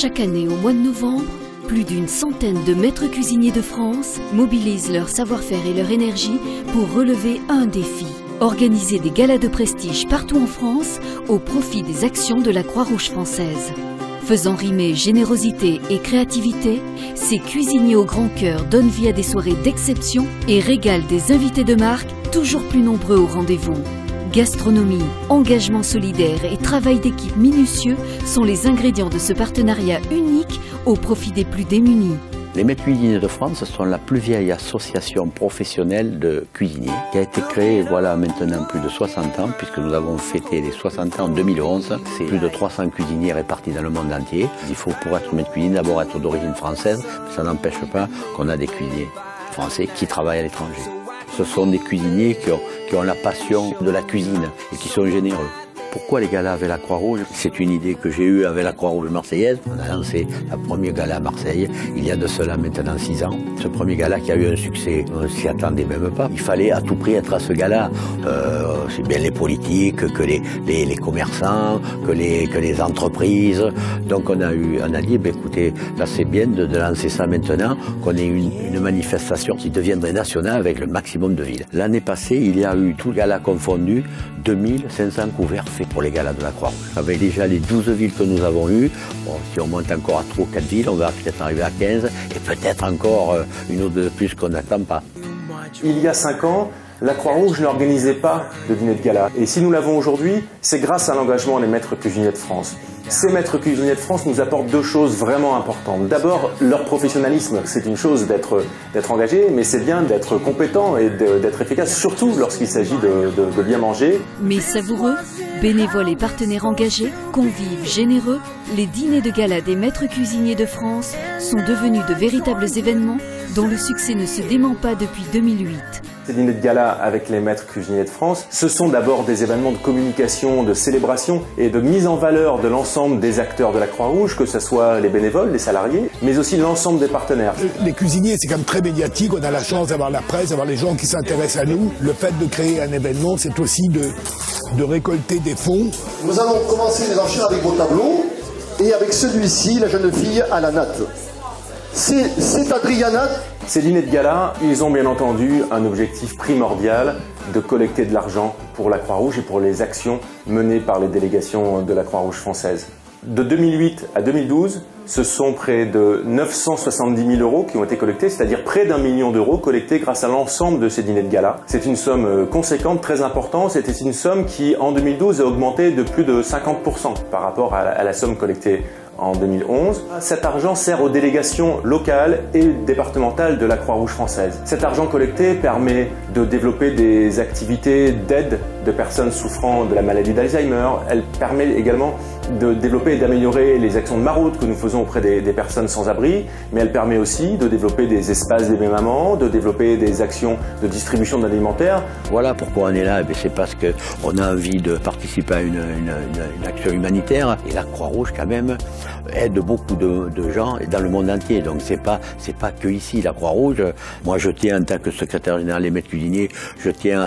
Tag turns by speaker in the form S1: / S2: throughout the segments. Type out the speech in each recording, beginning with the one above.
S1: Chaque année au mois de novembre, plus d'une centaine de maîtres cuisiniers de France mobilisent leur savoir-faire et leur énergie pour relever un défi. Organiser des galas de prestige partout en France au profit des actions de la Croix-Rouge française. Faisant rimer générosité et créativité, ces cuisiniers au grand cœur donnent vie à des soirées d'exception et régalent des invités de marque toujours plus nombreux au rendez-vous. Gastronomie, engagement solidaire et travail d'équipe minutieux sont les ingrédients de ce partenariat unique au profit des plus démunis.
S2: Les Maîtres cuisiniers de France sont la plus vieille association professionnelle de cuisiniers qui a été créée voilà maintenant plus de 60 ans puisque nous avons fêté les 60 ans en 2011. C'est plus de 300 cuisiniers répartis dans le monde entier. Il faut pour être maître cuisinier d'abord être d'origine française, mais ça n'empêche pas qu'on a des cuisiniers français qui travaillent à l'étranger. Ce sont des cuisiniers qui ont la passion de la cuisine et qui sont généreux. Pourquoi les galas avec la Croix-Rouge? C'est une idée que j'ai eue avec la Croix-Rouge marseillaise. On a lancé le premier gala à Marseille, il y a de cela maintenant 6 ans. Ce premier gala qui a eu un succès, on ne s'y attendait même pas. Il fallait à tout prix être à ce gala. C'est bien les politiques, que les commerçants, que les entreprises. Donc on a dit, ben écoutez, là c'est bien de lancer ça maintenant, qu'on ait une manifestation qui deviendrait nationale avec le maximum de villes. L'année passée, il y a eu tout gala confondu, 2500 couverts faits pour les galas de la Croix-Rouge. Avec déjà les 12 villes que nous avons eues, bon, si on monte encore à 3 ou 4 villes, on va peut-être arriver à 15 et peut-être encore une autre de plus qu'on n'attend pas.
S3: Il y a 5 ans, la Croix-Rouge n'organisait pas de dîner de gala. Et si nous l'avons aujourd'hui, c'est grâce à l'engagement des maîtres cuisiniers de France. Ces maîtres cuisiniers de France nous apportent 2 choses vraiment importantes. D'abord, leur professionnalisme. C'est une chose d'être engagé, mais c'est bien d'être compétent et d'être efficace, surtout lorsqu'il s'agit de bien manger.
S1: Mais savoureux, bénévoles et partenaires engagés, convives généreux, les dîners de gala des maîtres cuisiniers de France sont devenus de véritables événements dont le succès ne se dément pas depuis 2008.
S3: Ces dîners de gala avec les maîtres cuisiniers de France, ce sont d'abord des événements de communication, de célébration et de mise en valeur de l'ensemble des acteurs de la Croix-Rouge, que ce soit les bénévoles, les salariés, mais aussi l'ensemble des partenaires.
S4: Les cuisiniers, c'est quand même très médiatique, on a la chance d'avoir la presse, d'avoir les gens qui s'intéressent à nous. Le fait de créer un événement, c'est aussi de récolter des fonds.
S5: Nous allons commencer les enchères avec vos tableaux et avec celui-ci, la jeune fille à la natte. C'est Adriana.
S3: Ces dîners de gala, ils ont bien entendu un objectif primordial de collecter de l'argent pour la Croix-Rouge et pour les actions menées par les délégations de la Croix-Rouge française. De 2008 à 2012, ce sont près de 970 000 € qui ont été collectés, c'est-à-dire près d'1 million d'euros collectés grâce à l'ensemble de ces dîners de gala. C'est une somme conséquente, très importante. C'était une somme qui, en 2012, a augmenté de plus de 50% par rapport à la somme collectée en 2011. Cet argent sert aux délégations locales et départementales de la Croix-Rouge française. Cet argent collecté permet de développer des activités d'aide de personnes souffrant de la maladie d'Alzheimer. Elle permet également de développer et d'améliorer les actions de maraude que nous faisons auprès des personnes sans abri, mais elle permet aussi de développer des espaces bébés mamans, de développer des actions de distribution d'alimentaire.
S2: Voilà pourquoi on est là, c'est parce qu'on a envie de participer à une action humanitaire et la Croix-Rouge quand même aide beaucoup de gens dans le monde entier. Donc c'est pas que ici la Croix-Rouge. Moi je tiens en tant que secrétaire général des maîtres cuisiniers, je tiens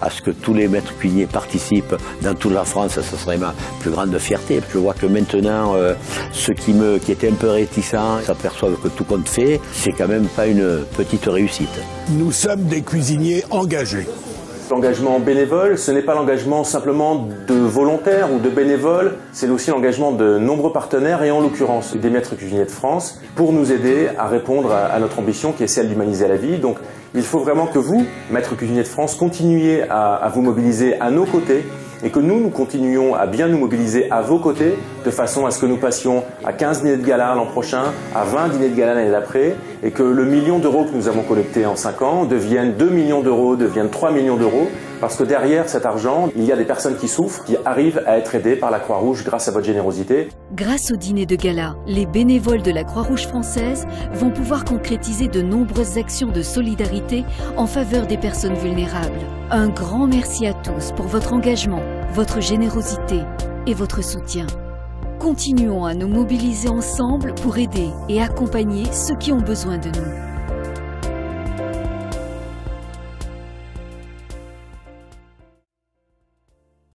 S2: à ce que tous les maîtres cuisiniers participent dans toute la France. Ce serait ma plus grande fierté. Je vois que maintenant ceux qui étaient un peu réticents s'aperçoivent que tout compte fait. C'est quand même pas une petite réussite.
S4: Nous sommes des cuisiniers engagés.
S3: L'engagement bénévole, ce n'est pas l'engagement simplement de volontaires ou de bénévoles, c'est aussi l'engagement de nombreux partenaires et en l'occurrence des maîtres cuisiniers de France pour nous aider à répondre à notre ambition qui est celle d'humaniser la vie. Donc il faut vraiment que vous, maîtres cuisiniers de France, continuiez à vous mobiliser à nos côtés et que nous continuions à bien nous mobiliser à vos côtés de façon à ce que nous passions à 15 dîners de gala l'an prochain, à 20 dîners de gala l'année d'après et que le million d'euros que nous avons collecté en 5 ans devienne 2 millions d'euros, devienne 3 millions d'euros parce que derrière cet argent, il y a des personnes qui souffrent, qui arrivent à être aidées par la Croix-Rouge grâce à votre générosité.
S1: Grâce au dîner de gala, les bénévoles de la Croix-Rouge française vont pouvoir concrétiser de nombreuses actions de solidarité en faveur des personnes vulnérables. Un grand merci à tous pour votre engagement, votre générosité et votre soutien. Continuons à nous mobiliser ensemble pour aider et accompagner ceux qui ont besoin de nous.